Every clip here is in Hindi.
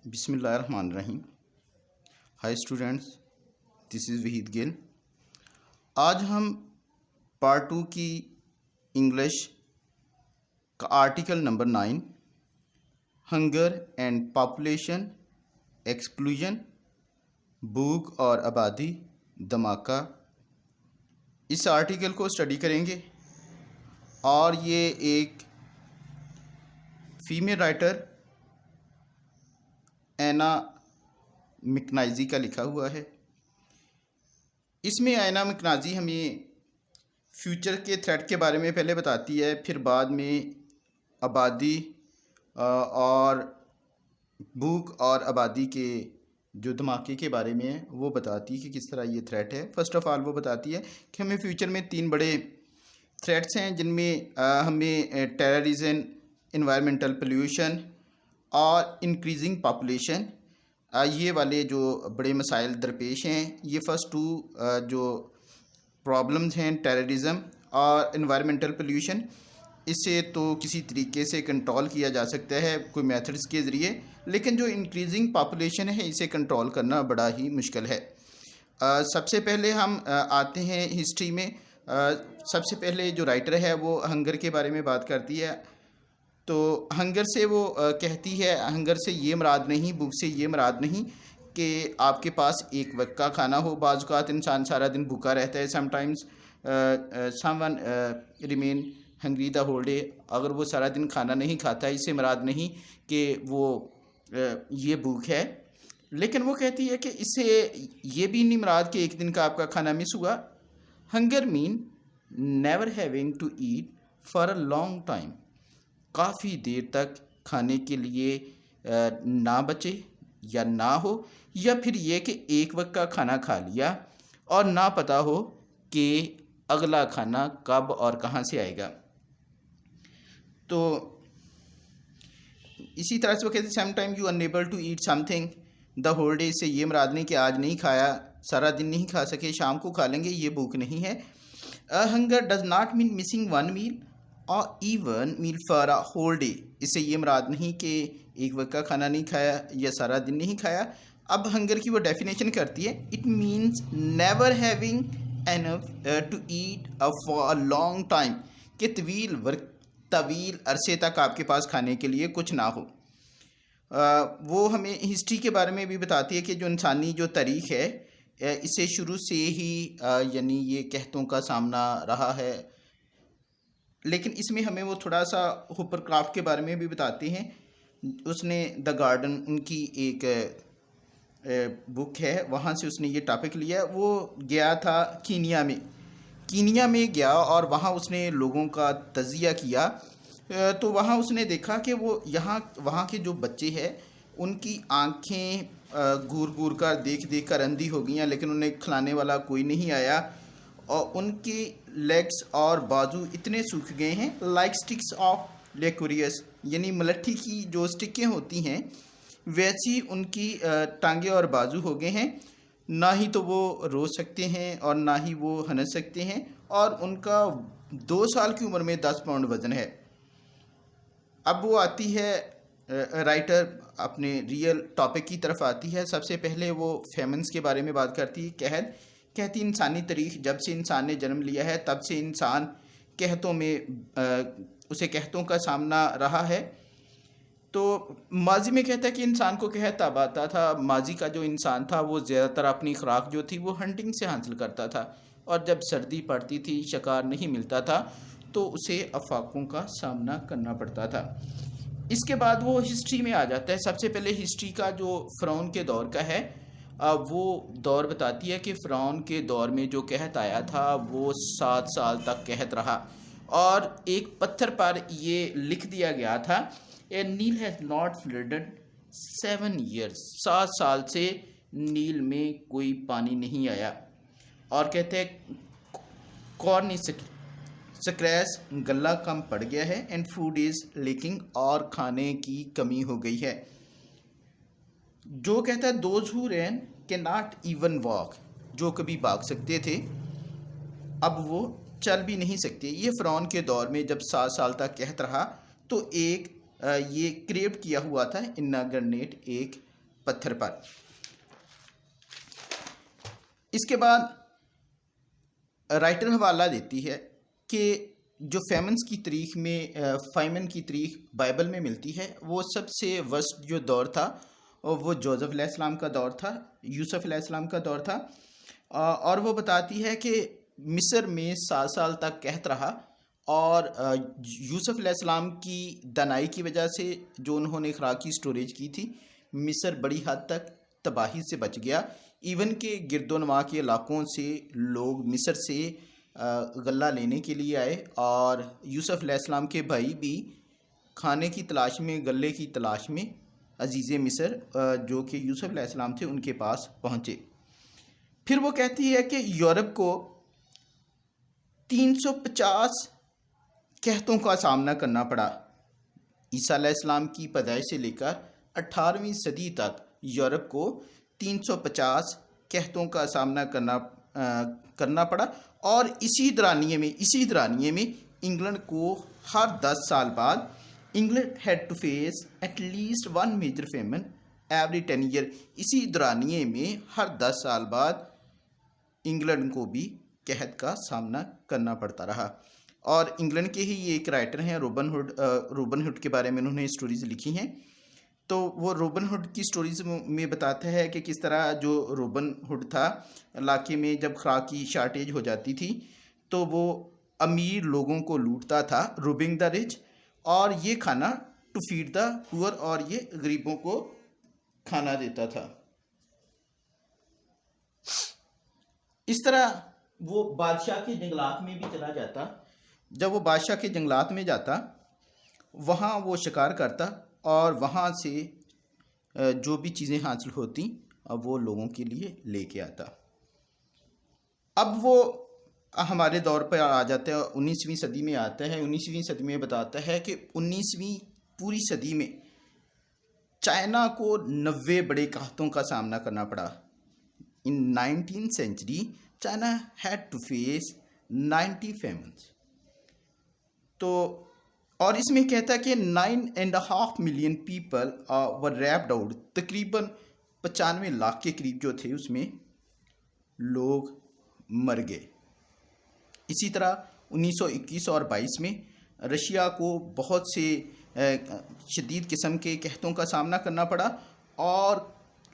बिस्मिल्लाहिर्रहमानिर्रहीम। Hi students, this is Waheed Gill. आज हम पार्ट 2 की इंग्लिश का article number 9 hunger and population exclusion, भूख और आबादी, धमाका, इस आर्टिकल को स्टडी करेंगे। और ये एक फीमेल राइटर एना मिकनाजी का लिखा हुआ है। इसमें एना मिकनाजी हमें फ्यूचर के थ्रेट के बारे में पहले बताती है, फिर बाद में आबादी और भूख और आबादी के जो धमाके के बारे में है वो बताती है कि किस तरह ये थ्रेट है। फर्स्ट ऑफ ऑल वो बताती है कि हमें फ्यूचर में 3 बड़े थ्रेट्स हैं, जिनमें हमें टेररिज्म, इन्वायरमेंटल पोल्यूशन और इंक्रीजिंग पॉपुलेशन, ये वाले जो बड़े मसाइल दरपेश हैं। ये फर्स्ट 2 जो प्रॉब्लम्स हैं, टेररिज्म और इन्वायरमेंटल पोल्यूशन, इससे तो किसी तरीके से कंट्रोल किया जा सकता है कोई मेथड्स के ज़रिए, लेकिन जो इंक्रीजिंग पॉपुलेशन है इसे कंट्रोल करना बड़ा ही मुश्किल है। सबसे पहले हम आते हैं हिस्ट्री में। सबसे पहले जो राइटर है वो हंगर के बारे में बात करती है। तो हंगर से वो कहती है, हंगर से ये मुराद नहीं, भूख से ये मुराद नहीं कि आपके पास एक वक्त का खाना हो। बाज़ औक़ात इंसान सारा दिन भूखा रहता है। Sometimes someone remain hungry the whole day. अगर वो सारा दिन खाना नहीं खाता, इससे मुराद नहीं कि वो ये भूख है। लेकिन वो कहती है कि इससे ये भी नहीं मुराद कि एक दिन का आपका खाना मिस हुआ। Hunger mean never having to eat for a long time, काफ़ी देर तक खाने के लिए ना बचे या ना हो, या फिर ये कि एक वक्त का खाना खा लिया और ना पता हो कि अगला खाना कब और कहाँ से आएगा। तो इसी तरह से वो कहते हैं some time you unable to eat something the whole day. से ये मुराद नहीं कि आज नहीं खाया, सारा दिन नहीं खा सके, शाम को खा लेंगे, ये भूख नहीं है। Hunger does not mean missing one meal और even meal for a whole day. इससे ये मुराद नहीं कि एक वक्त का खाना नहीं खाया या सारा दिन नहीं खाया। अब हंगर की वो डेफिनेशन करती है, it means never having enough to eat for a long time, कि तवील अरसे तक आपके पास खाने के लिए कुछ ना हो। वो हमें हिस्ट्री के बारे में भी बताती है कि जो इंसानी जो तारीख़ है इसे शुरू से ही यानी ये कहतों का सामना रहा है। लेकिन इसमें हमें वो थोड़ा सा होपरक्राफ्ट के बारे में भी बताते हैं। उसने द गार्डन, उनकी एक बुक है, वहाँ से उसने ये टॉपिक लिया। वो गया था कीनिया में गया और वहाँ उसने लोगों का तज़िया किया। तो वहाँ उसने देखा कि वो वहाँ के जो बच्चे हैं उनकी आँखें घूर घूर कर देख कर अंधी हो गई हैं, लेकिन उन्हें खिलाने वाला कोई नहीं आया। और उनकी लेग्स और बाजू इतने सूख गए हैं, लाइक स्टिक्स ऑफ लेकोरियस, यानी मलट्ठी की जो स्टिकें होती हैं वैसी उनकी टांगे और बाजू हो गए हैं। ना ही तो वो रो सकते हैं और ना ही वो हंस सकते हैं। और उनका 2 साल की उम्र में 10 पाउंड वज़न है। अब वो आती है, राइटर अपने रियल टॉपिक की तरफ आती है। सबसे पहले वो फेमन्स के बारे में बात करती है। कहती इंसानी तारीख़, जब से इंसान ने जन्म लिया है तब से इंसान कहतों में उसे कहतों का सामना रहा है। तो माजी में कहता है कि इंसान को कहत अब आता था। माजी का जो इंसान था वो ज़्यादातर अपनी खुराक जो थी वो हंटिंग से हासिल करता था, और जब सर्दी पड़ती थी, शिकार नहीं मिलता था, तो उसे आफाकों का सामना करना पड़ता था। इसके बाद वो हिस्ट्री में आ जाता है। सबसे पहले हिस्ट्री का जो फ़िरौन के दौर का है, वो दौर बताती है कि फ़िरौन के दौर में जो कहत आया था वो 7 साल तक कहत रहा, और एक पत्थर पर ये लिख दिया गया था, ए नील हैज़ नॉट फ्लडेड 7 ईयर्स। 7 साल से नील में कोई पानी नहीं आया। और कहते हैं कॉर्न इज स्क्रैच, गला कम पड़ गया है, एंड फूड इज़ लीकिंग, और खाने की कमी हो गई है। जो कहता है those who ran can not even walk, जो कभी भाग सकते थे अब वो चल भी नहीं सकते। ये फ़िरौन के दौर में जब 7 साल तक कहत रहा, तो एक ये क्रिएट किया हुआ था इन्नागरनेट, एक पत्थर पर। इसके बाद राइटर हवाला देती है कि जो फेमन्स की तारीख में फाइमन की तारीख बाइबल में मिलती है, वो सबसे वर्स्ट जो दौर था वो जोसेफ अलैहिस्सलाम का दौर था, यूसुफ अलैहिस्सलाम का दौर था। और वो बताती है कि मिस्र में 7 साल तक कहत रहा और यूसुफ अलैहिस्सलाम की दानाई की वजह से जो उन्होंने खुराक की स्टोरेज की थी, मिस्र बड़ी हद तक तबाही से बच गया। इवन के गिरदोनवा के इलाकों से लोग मिस्र से गल्ला लेने के लिए आए और यूसुफ अलैहिस्सलाम के भाई भी खाने की तलाश में, गल्ले की तलाश में अजीज़ मिस्र जो कि यूसुफ अलैहिस्सलाम थे उनके पास पहुँचे। फिर वो कहती है कि यूरोप को 350 कहतों का सामना करना पड़ा। ईसा अलैहिस्सलाम की पैदाइश से लेकर 18वीं सदी तक यूरोप को 350 कहतों का सामना करना पड़ा। और इसी दरानिये में इंग्लैंड को हर 10 साल बाद England had to face at least 1 major famine every 10 year. इसी दरानिये में हर 10 साल बाद इंग्लैंड को भी कहत का सामना करना पड़ता रहा। और इंग्लैंड के ही ये एक राइटर हैं रोबन हुड के बारे में उन्होंने स्टोरीज़ लिखी हैं। तो वो रोबन हुड की स्टोरीज़ में बताता है कि किस तरह जो रोबन हुड था, इलाके में जब खुराक की शार्टेज हो जाती थी तो वो अमीर लोगों को लूटता था, रोबिंग द रिच, और ये खाना टू फीड द पुअर, और ये गरीबों को खाना देता था। इस तरह वो बादशाह के जंगलात में भी चला जाता। जब वो बादशाह के जंगलात में जाता, वहाँ वो शिकार करता और वहाँ से जो भी चीज़ें हासिल होती अब वो लोगों के लिए लेके आता। अब वो हमारे दौर पर आ जाता है, 19वीं सदी में आता है। 19वीं सदी में बताता है कि 19वीं पूरी सदी में चाइना को 90 बड़े कहतों का सामना करना पड़ा। In 19th century China had to face 90 famines. तो और इसमें कहता है कि 9.5 million people were wrapped out. तकरीबन 95 लाख के करीब जो थे उसमें लोग मर गए। इसी तरह 1921 और 22 में रशिया को बहुत से शदीद किस्म के कहतों का सामना करना पड़ा और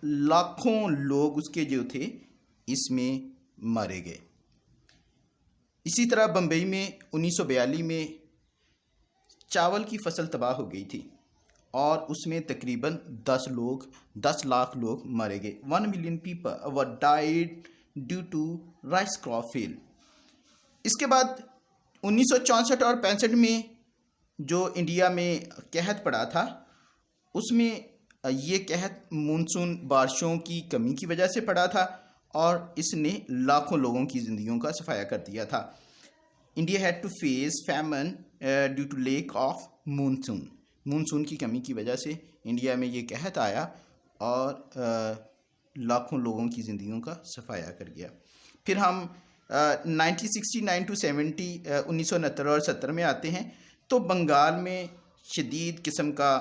लाखों लोग उसके जो थे इसमें मारे गए। इसी तरह बम्बई में 1942 में चावल की फसल तबाह हो गई थी और उसमें तकरीबन 10 लाख लोग मारे गए। 1 million people were died due to rice crop fail. इसके बाद 1964 और 65 में जो इंडिया में कहत पड़ा था, उसमें ये कहत मानसून बारिशों की कमी की वजह से पड़ा था और इसने लाखों लोगों की ज़िंदगियों का सफाया कर दिया था। India had to face famine due to lack of monsoon की कमी की वजह से इंडिया में ये कहत आया और लाखों लोगों की ज़िंदगियों का सफाया कर गया। फिर हम 1969 to 70 1969 और 70 में आते हैं। तो बंगाल में शदीद किस्म का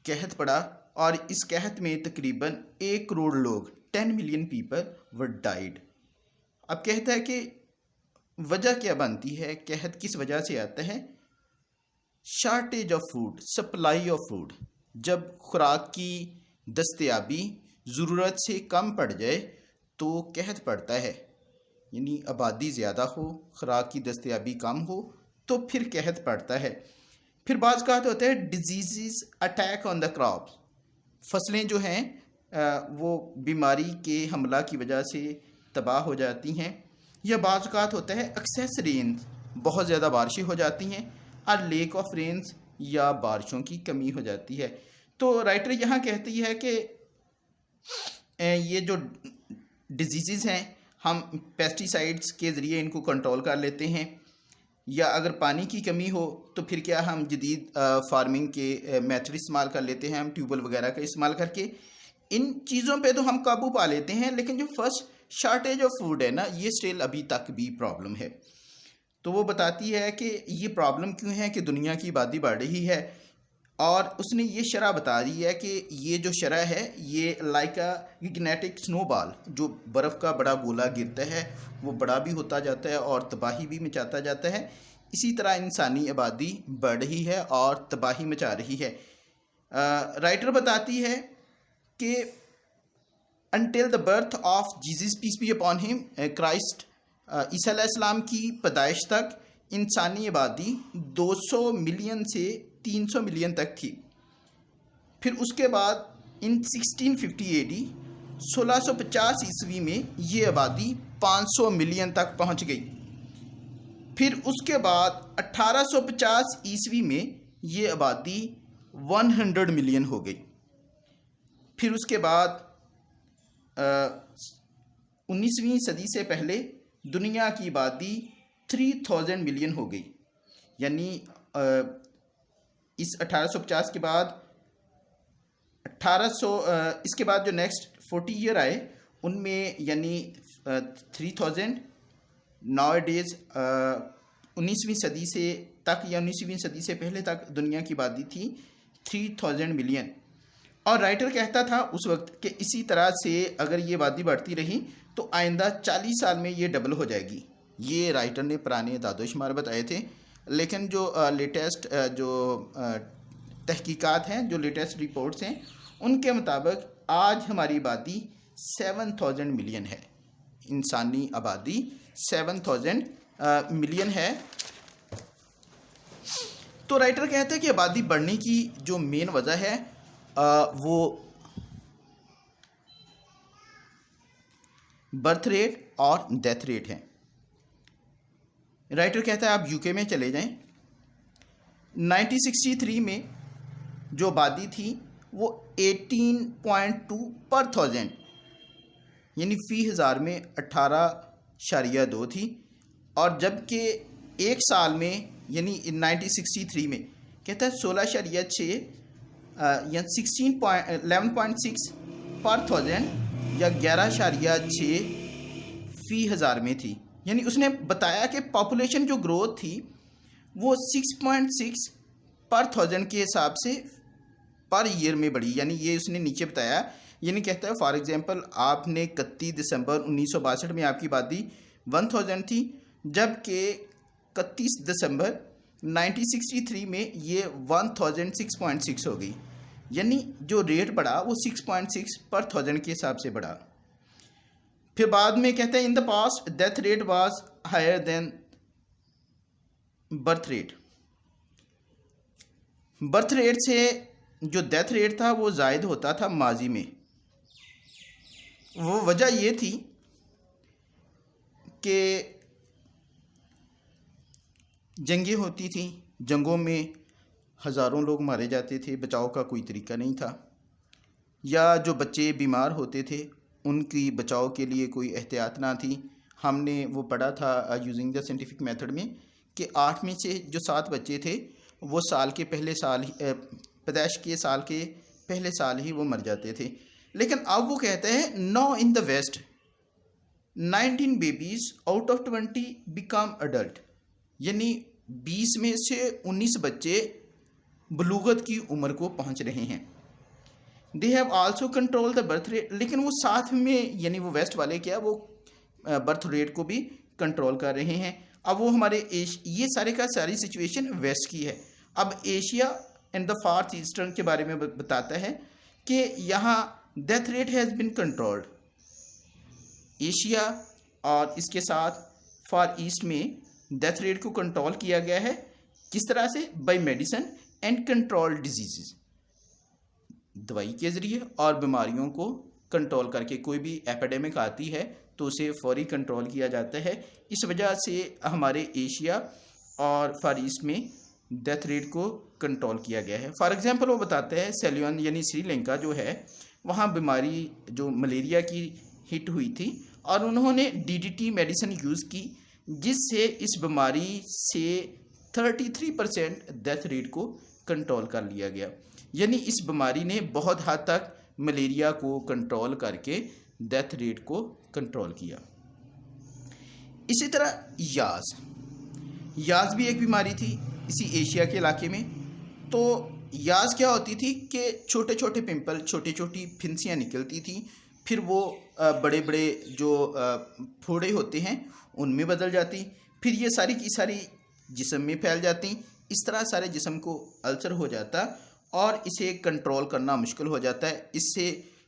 कहत पड़ा और इस कहत में तकरीबन 1 करोड़ लोग 10 मिलियन पीपल वर डाइड। अब कहता है कि वजह क्या बनती है, कहत किस वजह से आता है? Shortage of food, supply of food. जब खुराक की दस्तयाबी ज़रूरत से कम पड़ जाए तो कहत पड़ता है, यानी आबादी ज़्यादा हो, खुराक की दस्तयाबी कम हो तो फिर कहत पड़ता है। फिर बाज़ का होता है disease attack on the crops. फसलें जो हैं वो बीमारी के हमला की वजह से तबाह हो जाती हैं, या बाज़ का होता है एक्सेस रेन्स, बहुत ज़्यादा बारिशें हो जाती हैं, और लेक ऑफ रेन्स या बारिशों की कमी हो जाती है। तो राइटर यहाँ कहती है कि ये जो डिजीज़ हैं हम पेस्टिसाइड्स के ज़रिए इनको कंट्रोल कर लेते हैं, या अगर पानी की कमी हो तो फिर क्या हम जदीद फार्मिंग के मेथड इस्तेमाल कर लेते हैं, हम ट्यूबवेल वगैरह का इस्तेमाल करके इन चीज़ों पे तो हम काबू पा लेते हैं। लेकिन जो फर्स्ट शार्टेज ऑफ फूड है ना, ये स्टिल अभी तक भी प्रॉब्लम है। तो वो बताती है कि ये प्रॉब्लम क्यों है कि दुनिया की आबादी बढ़ रही है और उसने ये शरह बता दी है कि ये जो शरह है ये लाइक अ गिगनेटिक स्नोबॉल, जो बर्फ़ का बड़ा गोला गिरता है वो बड़ा भी होता जाता है और तबाही भी मचाता जाता है। इसी तरह इंसानी आबादी बढ़ रही है और तबाही मचा रही है। राइटर बताती है कि until the birth of Jesus peace be upon him, Christ ईसा अलैहिस्सलाम की पैदाइश तक इंसानी आबादी 200 मिलियन से 300 मिलियन तक थी। फिर उसके बाद इन 1650 AD 1650 ईस्वी में ये आबादी 500 मिलियन तक पहुंच गई। फिर उसके बाद 1850 ईस्वी में ये आबादी 100 मिलियन हो गई। फिर उसके बाद 19वीं सदी से पहले दुनिया की आबादी 3000 मिलियन हो गई। यानी इस 1850 के बाद 1800 इसके बाद जो नेक्स्ट 40 ईयर आए उनमें यानी 3000 नाउ डेज 19वीं सदी से तक या 19वीं सदी से पहले तक दुनिया की आबादी थी 3000 मिलियन। और राइटर कहता था उस वक्त कि इसी तरह से अगर ये आबादी बढ़ती रही तो आइंदा 40 साल में ये डबल हो जाएगी। ये राइटर ने पुराने दादोशुमार बताए थे, लेकिन जो लेटेस्ट जो तहकीकात हैं, जो लेटेस्ट रिपोर्ट्स हैं, उनके मुताबिक आज हमारी आबादी 7000 मिलियन है। इंसानी आबादी 7000 मिलियन है। तो राइटर कहते हैं कि आबादी बढ़ने की जो मेन वजह है वो बर्थ रेट और डेथ रेट है। राइटर कहता है आप यूके में चले जाएं, 1963 में जो आबादी थी वो 18.2 पर 1000 यानी फ़ी हज़ार में 18.2 थी। और जबकि एक साल में यानी 1963 में कहता है 16.6 या 11.6 पर 1000 या 11.6 फ़ी हज़ार में थी। यानी उसने बताया कि पॉपुलेशन जो ग्रोथ थी वो 6.6 पर 1000 के हिसाब से पर ईयर में बढ़ी। यानी ये उसने नीचे बताया। यानी कहता है फॉर एग्जांपल आपने 31 दिसंबर 1962 में आपकी आबादी 1000 थी, जबकि 31 दिसंबर 1963 में ये 1006.6 हो गई। यानी जो रेट बढ़ा वो 6.6 पर 1000 के हिसाब से बढ़ा। फिर बाद में कहते हैं in the past death rate was higher than birth rate. Birth rate से जो डेथ रेट था वो ज़ायद होता था माजी में। वो वजह ये थी कि जंगें होती थी, जंगों में हज़ारों लोग मारे जाते थे, बचाव का कोई तरीका नहीं था, या जो बच्चे बीमार होते थे उनकी बचाव के लिए कोई एहतियात ना थी। हमने वो पढ़ा था यूजिंग द साइंटिफिक मेथड में कि 8 में से जो 7 बच्चे थे वो साल के पहले साल पैदाइश के साल के पहले साल ही वो मर जाते थे। लेकिन अब वो कहते हैं no in the West 19 babies out of 20 become adult. यानी 20 में से 19 बच्चे बलूगत की उम्र को पहुंच रहे हैं। They have also control the birth rate. लेकिन वो साथ में यानी वो वेस्ट वाले क्या वो बर्थ रेट को भी कंट्रोल कर रहे हैं। अब वो हमारे ये सारे का सारी सिचुएशन वेस्ट की है। अब Asia and the Far Eastern के बारे में बताता है कि यहाँ death rate has been controlled. Asia और इसके साथ फार ईस्ट में डेथ रेट को कंट्रोल किया गया है। किस तरह से? By medicine and control diseases, दवाई के ज़रिए और बीमारियों को कंट्रोल करके। कोई भी एपिडेमिक आती है तो उसे फौरी कंट्रोल किया जाता है। इस वजह से हमारे एशिया और फार ईस्ट में डेथ रेट को कंट्रोल किया गया है। फॉर एग्जांपल वो बताते हैं सेल्यून यानी श्रीलंका जो है वहाँ बीमारी जो मलेरिया की हिट हुई थी और उन्होंने DDT मेडिसिन यूज़ की, जिससे इस बीमारी से 33% डेथ रेट को कंट्रोल कर लिया गया। यानी इस बीमारी ने बहुत हद तक मलेरिया को कंट्रोल करके डेथ रेट को कंट्रोल किया। इसी तरह याज भी एक बीमारी थी इसी एशिया के इलाके में। तो याज क्या होती थी कि छोटे छोटे पिंपल, छोटी छोटी फिंसियाँ निकलती थी, फिर वो बड़े बड़े जो फोड़े होते हैं उनमें बदल जाती, फिर ये सारी की सारी जिस्म में फैल जाती। इस तरह सारे जिस्म को अल्सर हो जाता और इसे कंट्रोल करना मुश्किल हो जाता है। इससे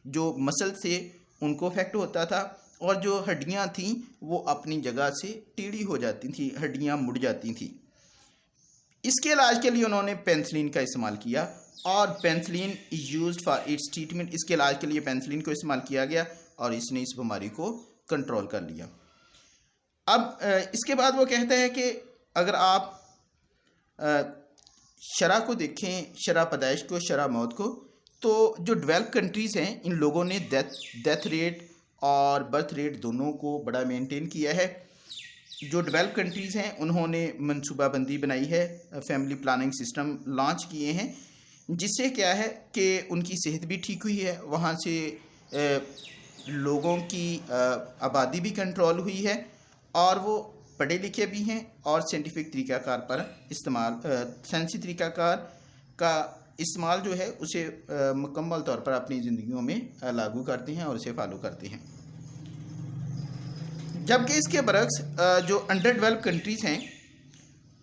जो मसल थे उनको इफेक्ट होता था और जो हड्डियां थीं वो अपनी जगह से टेढ़ी हो जाती थी, हड्डियां मुड़ जाती थी। इसके इलाज के लिए उन्होंने पेनिसिलिन का इस्तेमाल किया और penicillin is used for its treatment. इसके इलाज के लिए पेनिसिलिन को इस्तेमाल किया गया और इसने इस बीमारी को कंट्रोल कर लिया। अब इसके बाद वो कहता है कि अगर आप शरह को देखें, शरह पैदाइश को, शरह मौत को, तो जो डेवलप कंट्रीज़ हैं इन लोगों ने डेथ रेट और बर्थ रेट दोनों को बड़ा मेंटेन किया है। जो डेवलप कंट्रीज़ हैं उन्होंने मनसूबाबंदी बनाई है, फैमिली प्लानिंग सिस्टम लॉन्च किए हैं, जिससे क्या है कि उनकी सेहत भी ठीक हुई है, वहाँ से लोगों की आबादी भी कंट्रोल हुई है और वो पढ़े लिखे भी हैं और साइंटिफिक तरीक़ाकार पर इस्तेमाल, साइंसी तरीक़ाकार का इस्तेमाल जो है उसे मुकम्मल तौर पर अपनी ज़िंदगियों में लागू करते हैं और उसे फॉलो करते हैं। जबकि इसके बरक्स जो अंडर डेवलप कंट्रीज़ हैं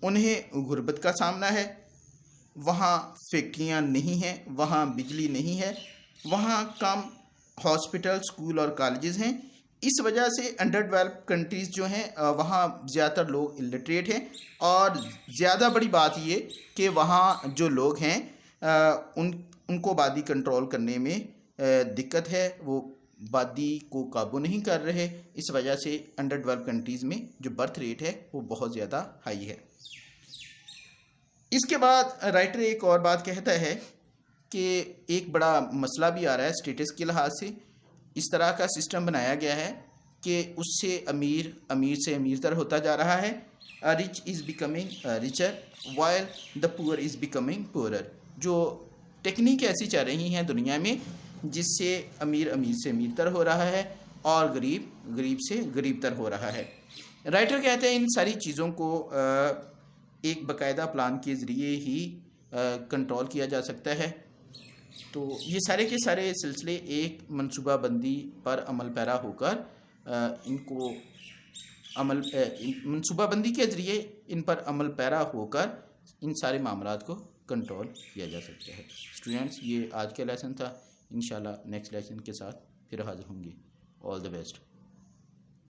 उन्हें गुर्बत का सामना है, वहाँ फैक्ट्रियाँ नहीं हैं, वहाँ बिजली नहीं है, वहाँ कम हॉस्पिटल, स्कूल और कॉलेजेस हैं। इस वजह से अंडर डेवलप कंट्रीज़ जो हैं वहाँ ज़्यादातर लोग इलिटरेट हैं और ज़्यादा बड़ी बात ये कि वहाँ जो लोग हैं उनको आबादी कंट्रोल करने में दिक्कत है, वो आबादी को काबू नहीं कर रहे। इस वजह से अंडर डेवलप कंट्रीज़ में जो बर्थ रेट है वो बहुत ज़्यादा हाई है। इसके बाद राइटर एक और बात कहता है कि एक बड़ा मसला भी आ रहा है स्टेटस के लिहाज से। इस तरह का सिस्टम बनाया गया है कि उससे अमीर से अमीरतर होता जा रहा है। Rich is becoming richer while the poor is becoming poorer. जो टेक्निक ऐसी चल रही हैं दुनिया में जिससे अमीर से अमीरतर हो रहा है और गरीब से गरीबतर हो रहा है। राइटर कहते हैं इन सारी चीज़ों को एक बाकायदा प्लान के ज़रिए ही कंट्रोल किया जा सकता है। तो ये सारे के सारे सिलसिले एक मनसूबाबंदी पर अमल पैरा होकर इनको मनसूबाबंदी के ज़रिए इन पर अमल पैरा होकर इन सारे मामलात को कंट्रोल किया जा सकता है। स्टूडेंट्स, ये आज का लेसन था। इंशाल्लाह नेक्स्ट लेसन के साथ फिर हाज़िर होंगे। All the best.